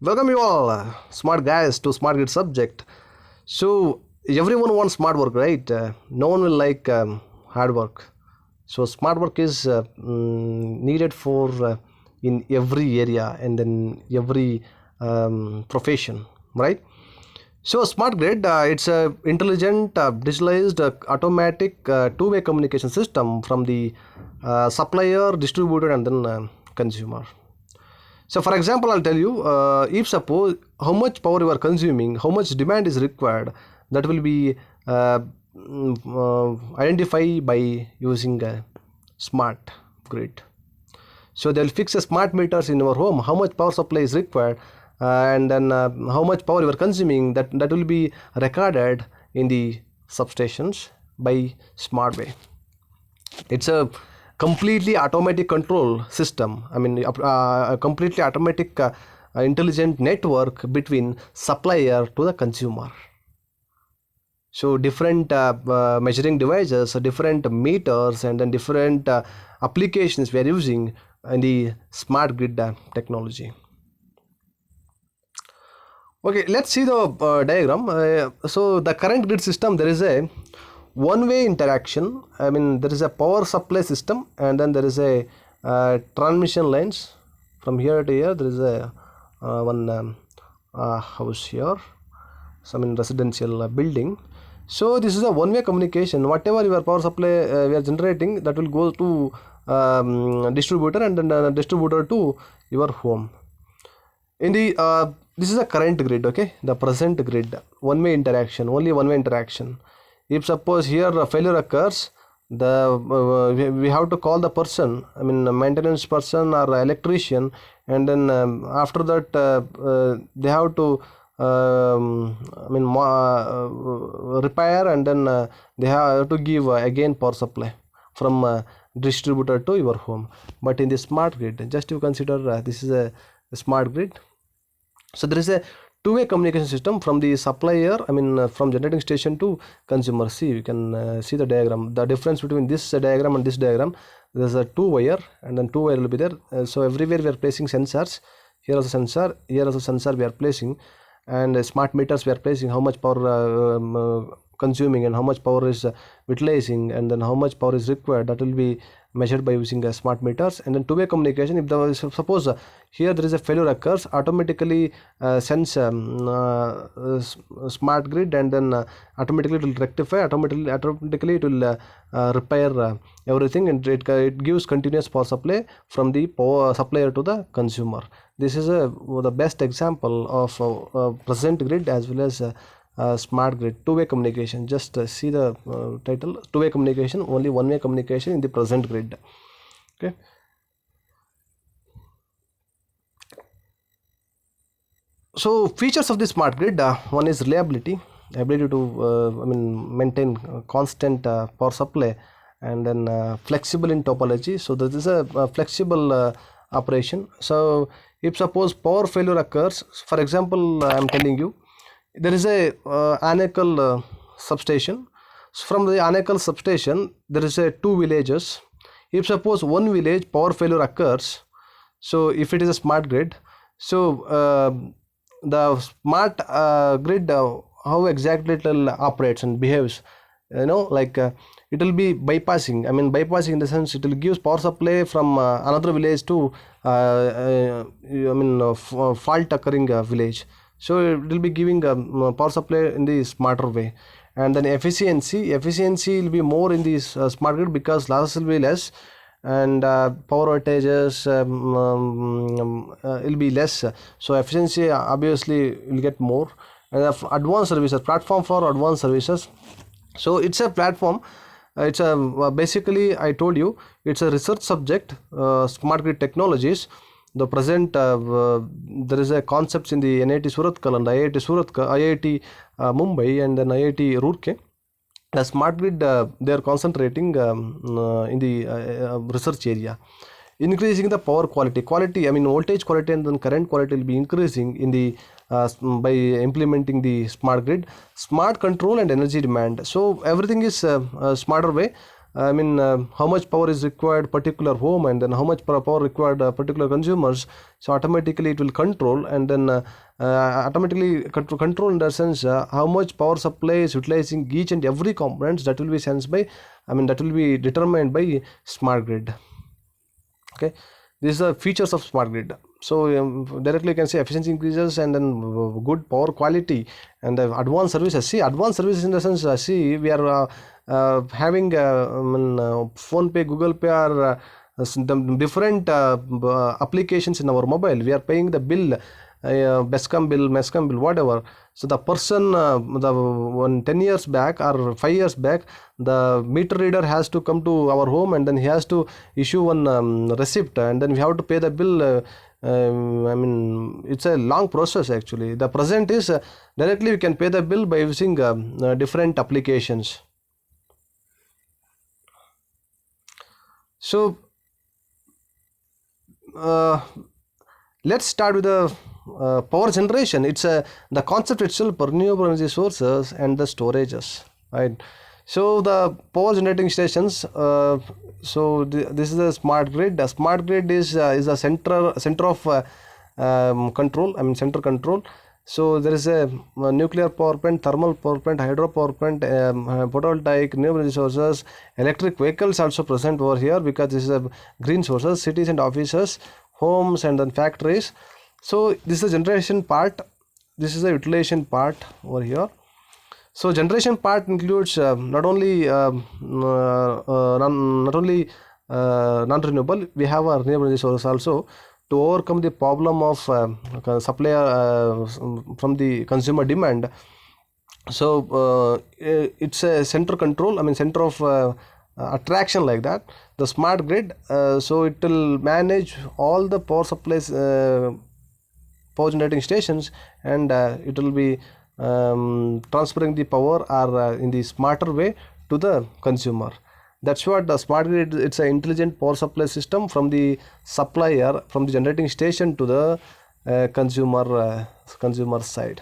Welcome you all, smart guys, to Smart Grid subject. So everyone wants smart work, right? No one will like hard work. So smart work is needed for in every area and in every profession, right? So smart grid, it's a intelligent, digitalized, automatic, two-way communication system from the supplier, distributor, and then consumer. So for example, I'll tell you, if suppose how much power you are consuming, how much demand is required, that will be identified by using a smart grid. So they'll fix a smart meters in your home, how much power supply is required, and then how much power you are consuming, that will be recorded in the substations by smart way. It's a completely automatic control system. I mean, a completely automatic intelligent network between supplier to the consumer. So different measuring devices, different meters, and then different applications we are using in the smart grid technology. Okay, let's see the diagram. So the current grid system, there is a one-way interaction. I mean, there is a power supply system, and then there is a transmission lines from here to here. There is a one house here, some residential building. So this is a one-way communication. Whatever your power supply we are generating, that will go to distributor, and then distributor to your home. In the this is a current grid, okay, the present grid, one-way interaction, only one-way interaction. If suppose here a failure occurs, we have to call the person, I mean maintenance person or electrician, and then after that they have to repair, and then they have to give again power supply from distributor to your home. But in the smart grid, just you consider this is a smart grid. So there is a two-way communication system from the supplier, I mean from generating station to consumer. See, you can see the diagram. The difference between this diagram and this diagram, there's a two wire, and then two wire will be there. So everywhere we are placing sensors. Here is a sensor, here is a sensor we are placing, and smart meters we are placing how much power consuming and how much power is utilizing, and then how much power is required. That will be measured by using smart meters. And then two-way communication, if the suppose here there is a failure occurs, automatically sends smart grid, and then automatically it will rectify, automatically it will repair everything, and it gives continuous power supply from the power supplier to the consumer. This is the best example of present grid as well as smart grid, two-way communication. Just see the title, two-way communication, only one-way communication in the present grid. Okay. So features of the smart grid, one is reliability, ability to maintain constant power supply, and then flexible in topology. So this is a flexible operation. So if suppose power failure occurs, for example, I am telling you, there is a Anekal substation. So from the Anekal substation, there is a two villages. If suppose one village power failure occurs, so if it is a smart grid, so the smart grid, how exactly it will operates and behaves, like it will be bypassing. I mean bypassing in the sense it will give power supply from another village to fault occurring village. So it will be giving power supply in the smarter way. And then efficiency will be more in this smart grid because losses will be less, and power outages will be less. So efficiency obviously will get more. And advanced services, platform for advanced services. So it's a platform. It's a basically, I told you, it's a research subject, smart grid technologies. The present there is a concepts in the NIT Surathkal and IIT Mumbai, and then IIT Roorkee. The smart grid, they are concentrating in the research area, increasing the power quality. I mean voltage quality and then current quality will be increasing in the by implementing the smart grid, smart control and energy demand. So everything is smarter way. I mean, how much power is required particular home, and then how much power required particular consumers. So automatically it will control, and then automatically control in the sense how much power supply is utilizing each and every components, that will be sensed by, I mean, that will be determined by smart grid. Okay, these are features of smart grid. So directly you can say efficiency increases, and then good power quality, and advanced services. See, advanced services in the sense, see, we are having phone pay, google pay, or some different applications in our mobile. We are paying the bill, Bescom bill, Mescom bill, whatever. So the person, the 10 years back or 5 years back, the meter reader has to come to our home, and then he has to issue one receipt, and then we have to pay the bill. I mean, it's a long process actually. The present is directly we can pay the bill by using different applications. So let's start with the power generation. It's the concept itself, renewable energy sources and the storages, right? So the power generating stations, this is a smart grid. The smart grid is a center of control, I mean center control. So there is a nuclear power plant, thermal power plant, hydro power plant, photovoltaic, renewable energy sources, electric vehicles also present over here, because this is a green sources, cities and offices, homes, and then factories. So this is the generation part, this is the utilization part over here. So generation part includes not only non-renewable, we have a renewable energy source also, to overcome the problem of supply from the consumer demand. So it's a center control, I mean center of attraction, like that, the smart grid. So it will manage all the power supplies, power generating stations, and it will be transferring the power or in the smarter way to the consumer. That's what the smart grid, it's an intelligent power supply system from the supplier, from the generating station to the consumer side.